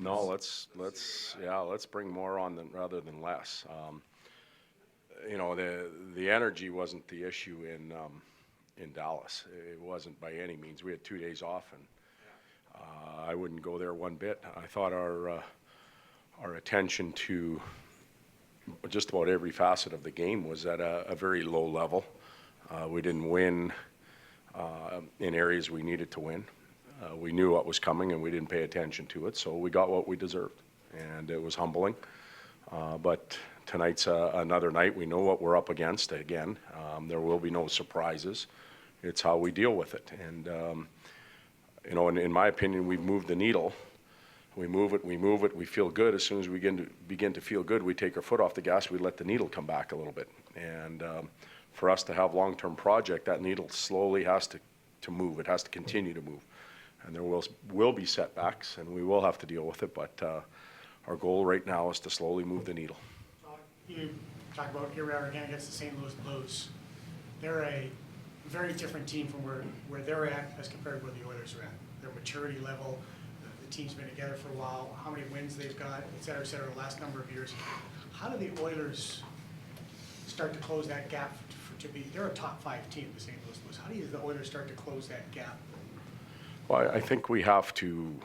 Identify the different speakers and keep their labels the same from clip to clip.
Speaker 1: No, let's bring more on than rather than less. You know, the energy wasn't the issue in Dallas. It wasn't by any means. We had 2 days off, and I wouldn't go there one bit. I thought our attention to just about every facet of the game was at a very low level. We didn't win in areas we needed to win. We knew what was coming, and we didn't pay attention to it, so we got what we deserved, and it was humbling. But tonight's another night. We know what we're up against again. There will be no surprises. It's how we deal with it. And, you know, in my opinion, we've moved the needle. We move it, we feel good. As soon as we begin to feel good, we take our foot off the gas, we let the needle come back a little bit. And for us to have long-term project, that needle slowly has to move. It has to continue to move. And there will be setbacks, and we will have to deal with it, but our goal right now is to slowly move the needle.
Speaker 2: You talk about here we are again against the St. Louis Blues. They're a very different team from where they're at as compared to where the Oilers are at. Their maturity level, the team's been together for a while, how many wins they've got, et cetera, the last number of years. How do the Oilers start to close that gap they're a top 5 team, the St. Louis Blues. How do the Oilers start to close that gap?
Speaker 1: Well, I think we have to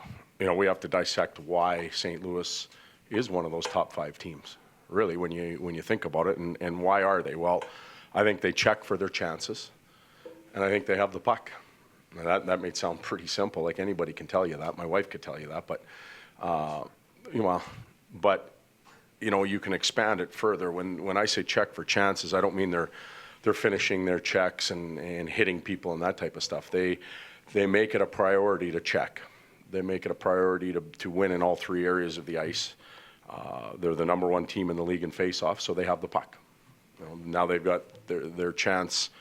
Speaker 1: dissect why St. Louis is one of those top 5 teams. Really, when you think about it, and why are they? Well, I think they check for their chances, and I think they have the puck. Now that may sound pretty simple, like anybody can tell you that. My wife could tell you that, but you know, you can expand it further. When I say check for chances, I don't mean they're finishing their checks and hitting people and that type of stuff. They make it a priority to check. They make it a priority to win in all 3 areas of the ice. They're the number 1 team in the league in face-off, so they have the puck. You know, now they've got their chances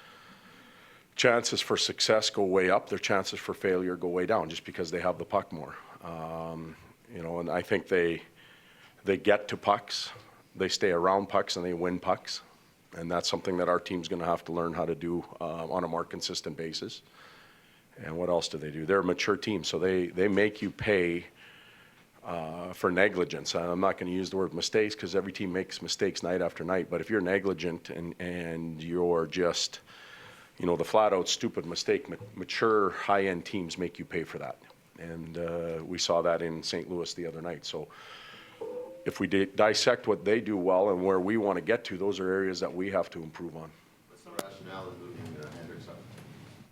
Speaker 1: for success go way up. Their chances for failure go way down, just because they have the puck more. You know, and I think they get to pucks, they stay around pucks, and they win pucks. And that's something that our team's going to have to learn how to do on a more consistent basis. And what else do they do? They're a mature team, so they make you pay for negligence. I'm not going to use the word mistakes, because every team makes mistakes night after night. But if you're negligent and you're just, you know, the flat-out stupid mistake, mature high-end teams make you pay for that. And we saw that in St. Louis the other night. So if we dissect what they do well and where we want to get to, those are areas that we have to improve on.
Speaker 3: What's the rationale of moving Hendricks up?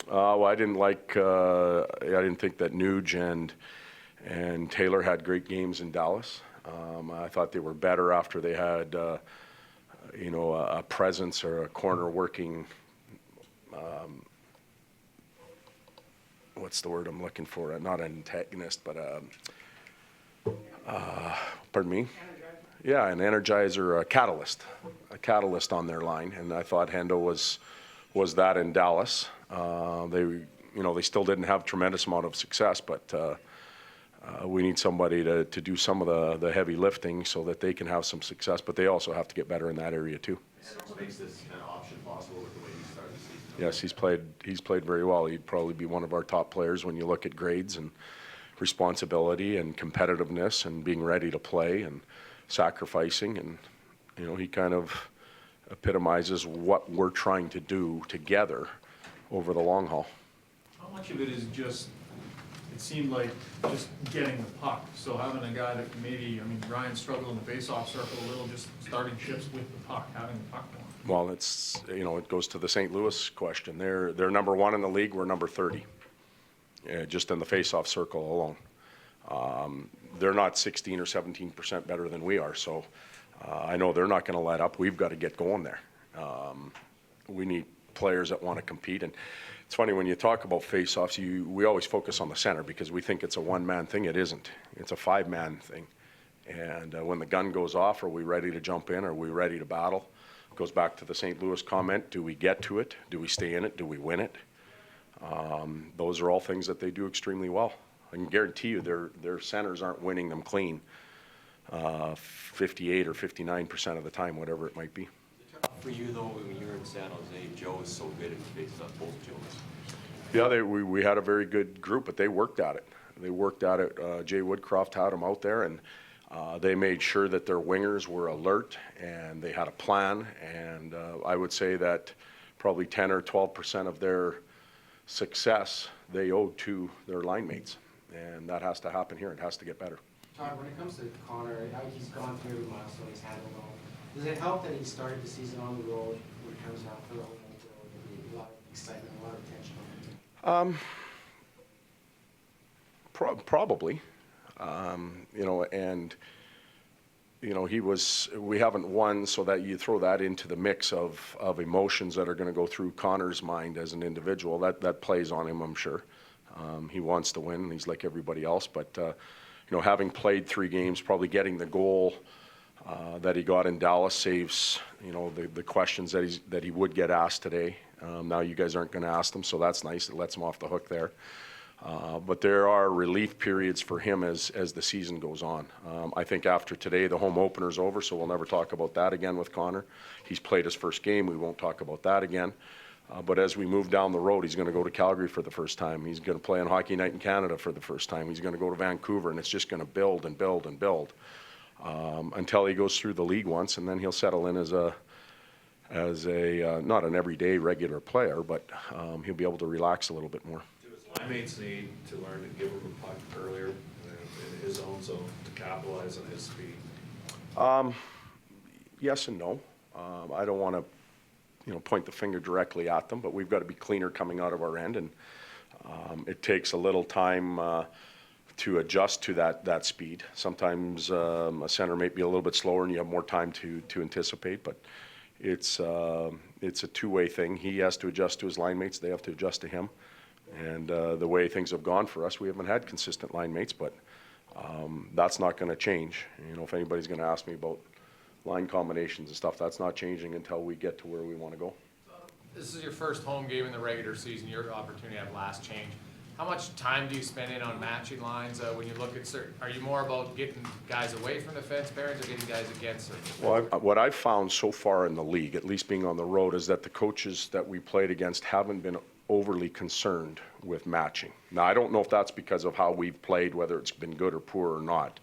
Speaker 1: Well, I didn't think that Nuge and Taylor had great games in Dallas. I thought they were better after they had, you know, a presence or a corner working. What's the word I'm looking for? Not an antagonist, but pardon me. Yeah, an energizer, a catalyst on their line, and I thought Hendo was that in Dallas. They still didn't have tremendous amount of success, but we need somebody to do some of the heavy lifting so that they can have some success. But they also have to get better in that area too.
Speaker 3: What makes this kind of option possible with the way he started the season?
Speaker 1: Yes, he's played very well. He'd probably be one of our top players when you look at grades and responsibility and competitiveness and being ready to play and sacrificing. And you know, he kind of epitomizes what we're trying to do together over the long haul.
Speaker 4: How much of it is just, it seemed like just getting the puck? So having a guy that maybe, I mean, Ryan struggled in the face-off circle a little, just starting shifts with the puck, having the puck going.
Speaker 1: Well, it's, you know, it goes to the St. Louis question. They're number 1 in the league. We're number 30, just in the face-off circle alone. They're not 16 or 17% better than we are, so I know they're not going to let up. We've got to get going there. We need players that want to compete. And it's funny, when you talk about face-offs, we always focus on the center because we think it's a one-man thing. It isn't. It's a 5-man thing. And when the gun goes off, are we ready to jump in? Are we ready to battle? It goes back to the St. Louis comment. Do we get to it? Do we stay in it? Do we win it? Those are all things that they do extremely well. I can guarantee you their centers aren't winning them clean 58 or 59% of the time, whatever it might be.
Speaker 5: For you, though, when you were in San Jose, Joe is so good at face-off, both Joes.
Speaker 1: Yeah, we had a very good group, but they worked at it. They worked at it. Jay Woodcroft had them out there, and they made sure that their wingers were alert and they had a plan. And I would say that probably 10 or 12% of their success they owed to their line mates. And that has to happen here. It has to get better.
Speaker 6: Todd, when it comes to Connor, he's gone through every milestone, he's had it all. Does it help that he started the season on the road when it comes out for the home road? There'll be a lot of excitement, a lot of tension on him.
Speaker 1: Probably, we haven't won, so that you throw that into the mix of emotions that are going to go through Connor's mind as an individual. That plays on him, I'm sure. He wants to win, and he's like everybody else. But having played 3 games, probably getting the goal that he got in Dallas saves the questions that he would get asked today. Now you guys aren't going to ask them, so that's nice. It lets him off the hook there. But there are relief periods for him as the season goes on. I think after today, the home opener's over, so we'll never talk about that again with Connor. He's played his first game. We won't talk about that again. But as we move down the road, he's going to go to Calgary for the first time. He's going to play on Hockey Night in Canada for the first time. He's going to go to Vancouver, and it's just going to build and build and build until he goes through the league once, and then he'll settle in as a not an everyday regular player, but he'll be able to relax a little bit more.
Speaker 7: Do his line mates need to learn to give him a puck earlier in his own zone to capitalize on his speed?
Speaker 1: Yes and no. I don't want to point the finger directly at them, but we've got to be cleaner coming out of our end, and it takes a little time to adjust to that speed. Sometimes a center may be a little bit slower and you have more time to anticipate, but it's a two-way thing. He has to adjust to his line mates, they have to adjust to him. And the way things have gone for us, we haven't had consistent line mates, but that's not going to change. If anybody's going to ask me about line combinations and stuff, that's not changing until we get to where we want to go.
Speaker 8: This is your first home game in the regular season, your opportunity to have last change. How much time do you spend in on matching lines when you look at certain, are you more about getting guys away from the fence bearings or getting guys against them?
Speaker 1: Well, what I've found so far in the league, at least being on the road, is that the coaches that we played against haven't been overly concerned with matching. Now, I don't know if that's because of how we've played, whether it's been good or poor or not,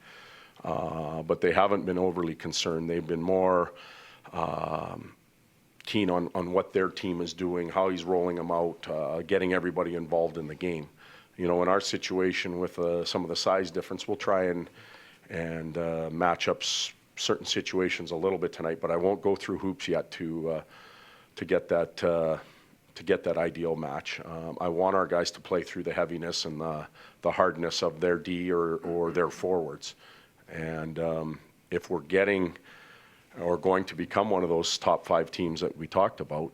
Speaker 1: but they haven't been overly concerned. They've been more keen on what their team is doing, how he's rolling them out, getting everybody involved in the game. In our situation with some of the size difference, we'll try and match up certain situations a little bit tonight, but I won't go through hoops yet to get that ideal match. I want our guys to play through the heaviness and the hardness of their D or their forwards. And if we're getting or going to become one of those top 5 teams that we talked about,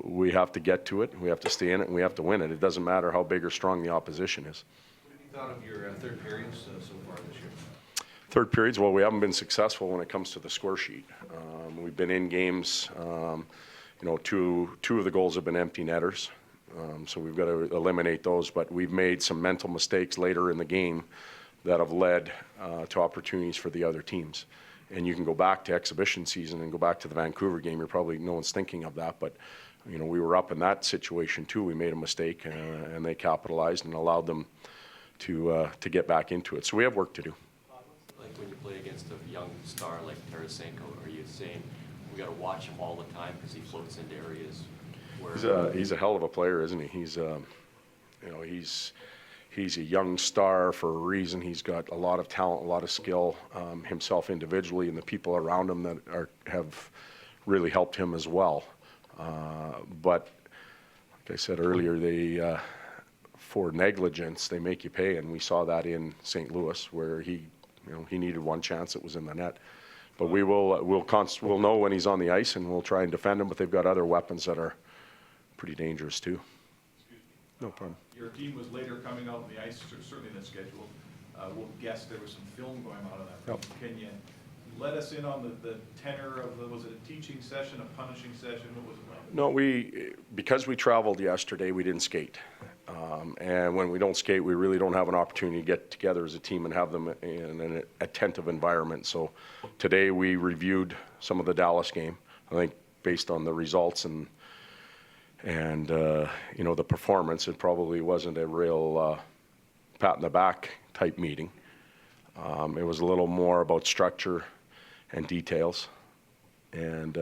Speaker 1: we have to get to it, we have to stay in it, and we have to win it. It doesn't matter how big or strong the opposition is.
Speaker 7: What have you thought of your third periods so far this year?
Speaker 1: Third periods, well, we haven't been successful when it comes to the score sheet. We've been in games, two of the goals have been empty netters, so we've got to eliminate those, but we've made some mental mistakes later in the game that have led to opportunities for the other teams. And you can go back to exhibition season and go back to the Vancouver game. No one's thinking of that, but we were up in that situation too. We made a mistake, and they capitalized and allowed them to get back into it. So we have work to do.
Speaker 5: Like when you play against a young star like Tarasenko, are you saying we got to watch him all the time because he floats into areas where
Speaker 1: He's a hell of a player, isn't he? He's a young star for a reason. He's got a lot of talent, a lot of skill himself individually, and the people around him that have really helped him as well. But like I said earlier, for negligence, they make you pay, and we saw that in St. Louis, where he needed one chance, it was in the net. But we'll know when he's on the ice, and we'll try and defend him. But they've got other weapons that are pretty dangerous too. No problem.
Speaker 4: Your team was later coming out on the ice, certainly than scheduled. We'll guess there was some film going on in that.
Speaker 1: Yep.
Speaker 4: Can you let us in on the tenor of was it a teaching session, a punishing session? What was it like?
Speaker 1: No, because we traveled yesterday, we didn't skate. And when we don't skate, we really don't have an opportunity to get together as a team and have them in an attentive environment. So today we reviewed some of the Dallas game. I think based on the results and the performance, it probably wasn't a real pat in the back type meeting. It was a little more about structure and details. And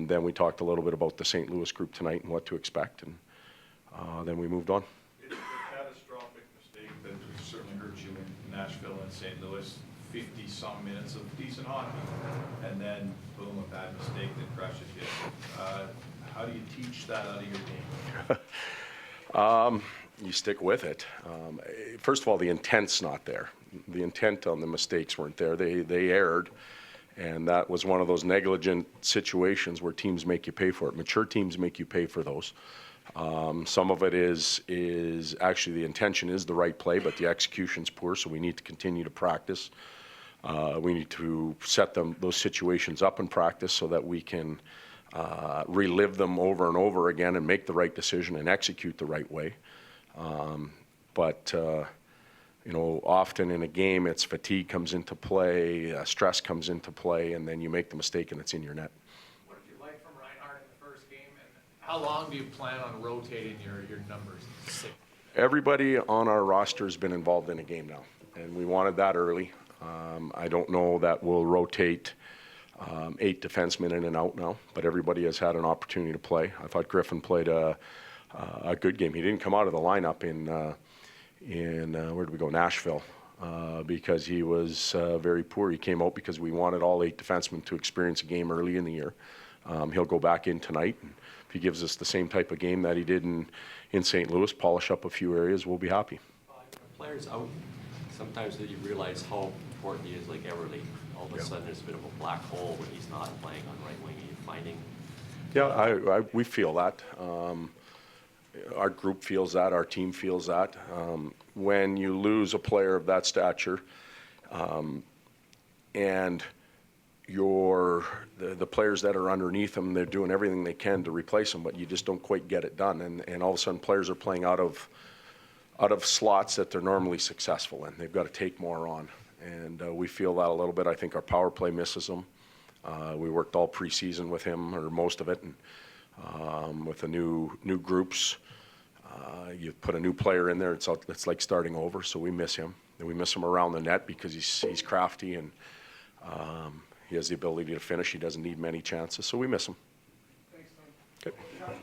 Speaker 1: then we talked a little bit about the St. Louis group tonight and what to expect, and then we moved on.
Speaker 7: It's a catastrophic mistake that certainly hurt you in Nashville and St. Louis, 50-some minutes of decent hockey, and then boom, a bad mistake that crushes you. How do you teach that out of your game?
Speaker 1: You stick with it. First of all, the intent's not there. The intent on the mistakes weren't there. They erred, and that was one of those negligent situations where teams make you pay for it. Mature teams make you pay for those. Some of it is actually the intention is the right play, but the execution's poor, so we need to continue to practice. We need to set those situations up in practice so that we can relive them over and over again and make the right decision and execute the right way. But often in a game, it's fatigue comes into play, stress comes into play, and then you make the mistake and it's in your net.
Speaker 8: What did you like from Reinhardt in the first game, and how long do you plan on rotating your numbers?
Speaker 1: Everybody on our roster has been involved in a game now, and we wanted that early. I don't know that we'll rotate 8 defensemen in and out now, but everybody has had an opportunity to play. I thought Griffin played a good game. He didn't come out of the lineup in where did we go, Nashville, because he was very poor. He came out because we wanted all 8 defensemen to experience a game early in the year. He'll go back in tonight. And if he gives us the same type of game that he did in St. Louis, polish up a few areas, we'll be happy.
Speaker 5: Players out, sometimes that you realize how important he is, like Everly. All of a sudden, there's a bit of a black hole when he's not playing on right wing. Are you finding?
Speaker 1: Yeah, we feel that. Our group feels that. Our team feels that. When you lose a player of that stature, and the players that are underneath them, they're doing everything they can to replace them, but you just don't quite get it done. And all of a sudden, players are playing out of slots that they're normally successful in. They've got to take more on, and we feel that a little bit. I think our power play misses them. We worked all preseason with him, or most of it, and with the new groups. You put a new player in there, it's like starting over, so we miss him. And we miss him around the net because he's crafty and he has the ability to finish. He doesn't need many chances, so we miss him.
Speaker 2: Thanks, Tom.
Speaker 1: Okay.